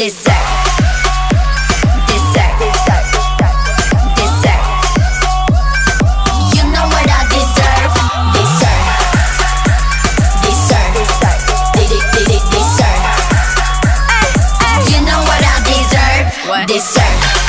Dessert, dessert, dessert. You know what I deserve. Dessert, dessert, dessert. You know what I deserve. Dessert.